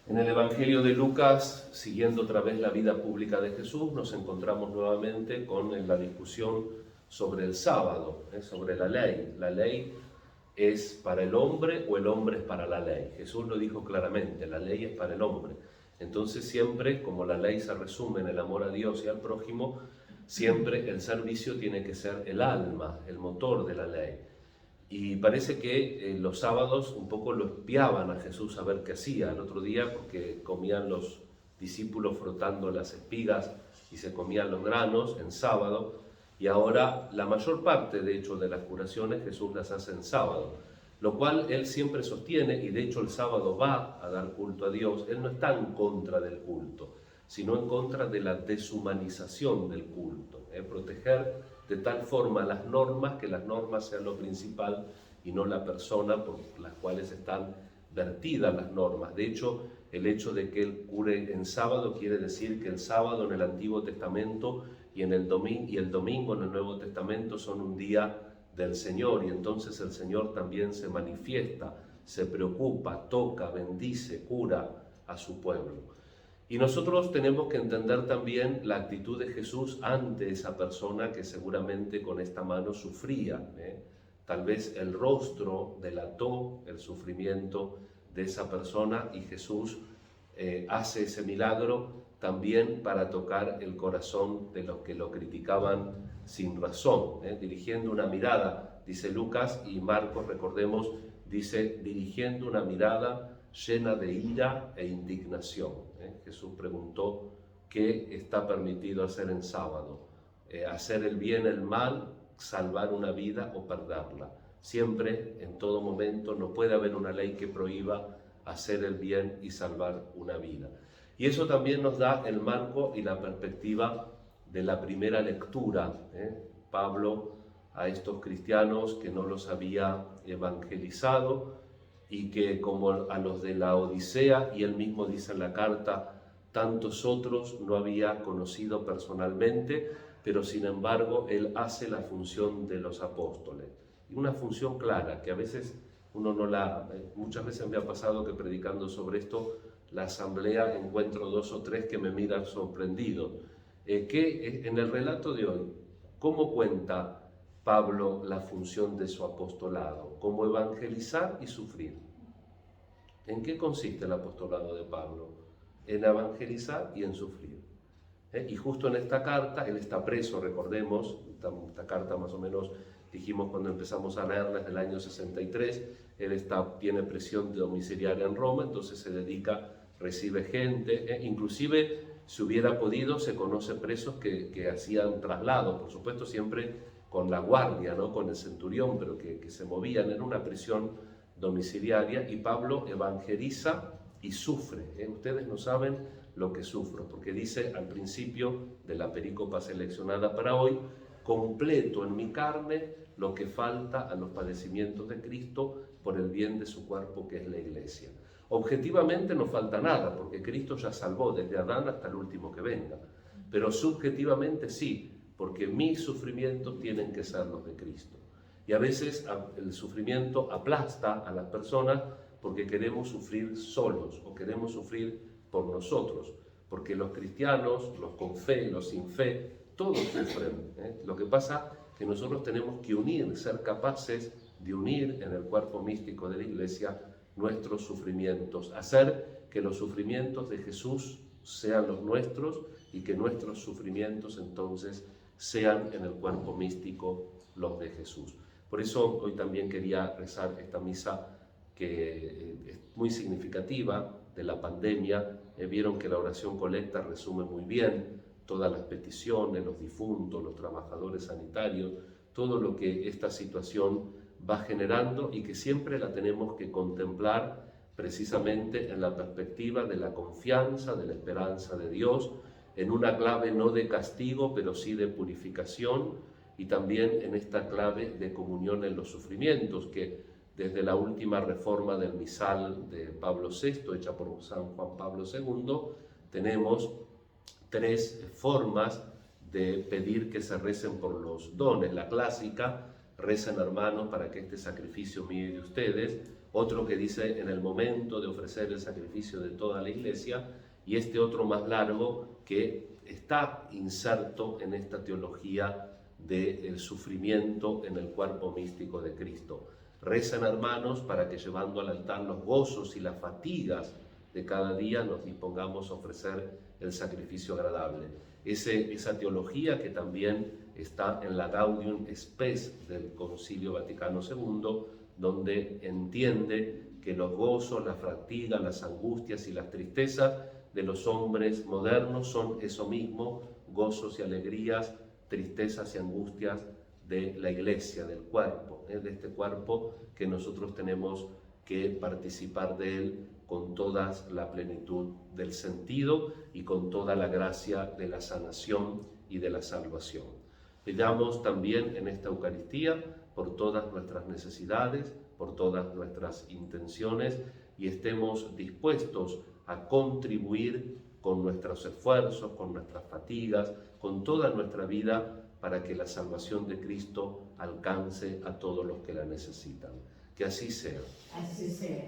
En el Evangelio de Lucas, siguiendo otra vez la vida pública de Jesús, nos encontramos nuevamente con la discusión sobre el sábado, sobre la ley. ¿La ley es para el hombre o el hombre es para la ley? Jesús lo dijo claramente, la ley es para el hombre. Entonces siempre, como la ley se resume en el amor a Dios y al prójimo, siempre el servicio tiene que ser el alma, el motor de la ley. Y parece que los sábados un poco lo espiaban a Jesús a ver qué hacía. El otro día, porque comían los discípulos frotando las espigas y se comían los granos en sábado, y ahora la mayor parte, de hecho, de las curaciones Jesús las hace en sábado, lo cual él siempre sostiene, y de hecho el sábado va a dar culto a Dios. Él no está en contra del culto, sino en contra de la deshumanización del culto, proteger de tal forma las normas, que las normas sean lo principal y no la persona por las cuales están vertidas las normas. De hecho, el hecho de que él cure en sábado quiere decir que el sábado en el Antiguo Testamento y el domingo en el Nuevo Testamento son un día del Señor, y entonces el Señor también se manifiesta, se preocupa, toca, bendice, cura a su pueblo. Y nosotros tenemos que entender también la actitud de Jesús ante esa persona que seguramente con esta mano sufría. Tal vez el rostro delató el sufrimiento de esa persona, y Jesús hace ese milagro también para tocar el corazón de los que lo criticaban sin razón, dirigiendo una mirada, dice Lucas, y Marcos, recordemos, dice dirigiendo una mirada llena de ira e indignación. Jesús preguntó qué está permitido hacer en sábado: hacer el bien, el mal, salvar una vida o perderla. Siempre, en todo momento, no puede haber una ley que prohíba hacer el bien y salvar una vida. Y eso también nos da el marco y la perspectiva de la primera lectura. Pablo, a estos cristianos que no los había evangelizado, y que como a los de la Odisea, y él mismo dice en la carta, tantos otros no había conocido personalmente, pero sin embargo él hace la función de los apóstoles. Y una función clara, que a veces uno no la... Muchas veces me ha pasado que predicando sobre esto, la asamblea, encuentro 2 o 3 que me miran sorprendido. Que en el relato de hoy, ¿cómo cuenta Pablo la función de su apostolado? Como evangelizar y sufrir. ¿En qué consiste el apostolado de Pablo? En evangelizar y en sufrir. Y justo en esta carta, él está preso, recordemos, esta carta más o menos dijimos cuando empezamos a leerla, desde el año 63, él tiene prisión domiciliaria en Roma, entonces se dedica, recibe gente, inclusive si hubiera podido, se conoce presos que hacían traslados, por supuesto siempre con la guardia, ¿no? Con el centurión, pero que se movían en una prisión domiciliaria, y Pablo evangeliza y sufre. Ustedes no saben lo que sufro, porque dice al principio de la perícopa seleccionada para hoy: completo en mi carne lo que falta a los padecimientos de Cristo por el bien de su cuerpo, que es la Iglesia. Objetivamente no falta nada, porque Cristo ya salvó desde Adán hasta el último que venga, pero subjetivamente sí, porque mis sufrimientos tienen que ser los de Cristo. Y a veces el sufrimiento aplasta a las personas porque queremos sufrir solos o queremos sufrir por nosotros, porque los cristianos, los con fe, los sin fe, todos sufren. Lo que pasa es que nosotros tenemos que unir, ser capaces de unir en el cuerpo místico de la Iglesia nuestros sufrimientos, hacer que los sufrimientos de Jesús sean los nuestros y que nuestros sufrimientos entonces sean en el cuerpo místico los de Jesús. Por eso hoy también quería rezar esta misa que es muy significativa de la pandemia. Vieron que la oración colecta resume muy bien todas las peticiones, los difuntos, los trabajadores sanitarios, todo lo que esta situación va generando, y que siempre la tenemos que contemplar precisamente en la perspectiva de la confianza, de la esperanza de Dios, en una clave no de castigo, pero sí de purificación, y también en esta clave de comunión en los sufrimientos, que desde la última reforma del misal de Pablo VI, hecha por San Juan Pablo II, tenemos 3 formas de pedir que se recen por los dones. La clásica: recen, hermanos, para que este sacrificio mío y de ustedes otro que dice en el momento de ofrecer el sacrificio de toda la iglesia, y este otro más largo que está inserto en esta teología del sufrimiento en el cuerpo místico de Cristo. Rezan, hermanos, para que llevando al altar los gozos y las fatigas de cada día nos dispongamos a ofrecer el sacrificio agradable. Esa teología que también está en la Gaudium Spes del Concilio Vaticano II, donde entiende que los gozos, las fatigas, las angustias y las tristezas de los hombres modernos son eso mismo, gozos y alegrías, tristezas y angustias de la iglesia, del cuerpo, de este cuerpo que nosotros tenemos que participar de él con toda la plenitud del sentido y con toda la gracia de la sanación y de la salvación. Pidamos también en esta Eucaristía por todas nuestras necesidades, por todas nuestras intenciones, y estemos dispuestos a contribuir con nuestros esfuerzos, con nuestras fatigas, con toda nuestra vida, para que la salvación de Cristo alcance a todos los que la necesitan. Que así sea. Así sea.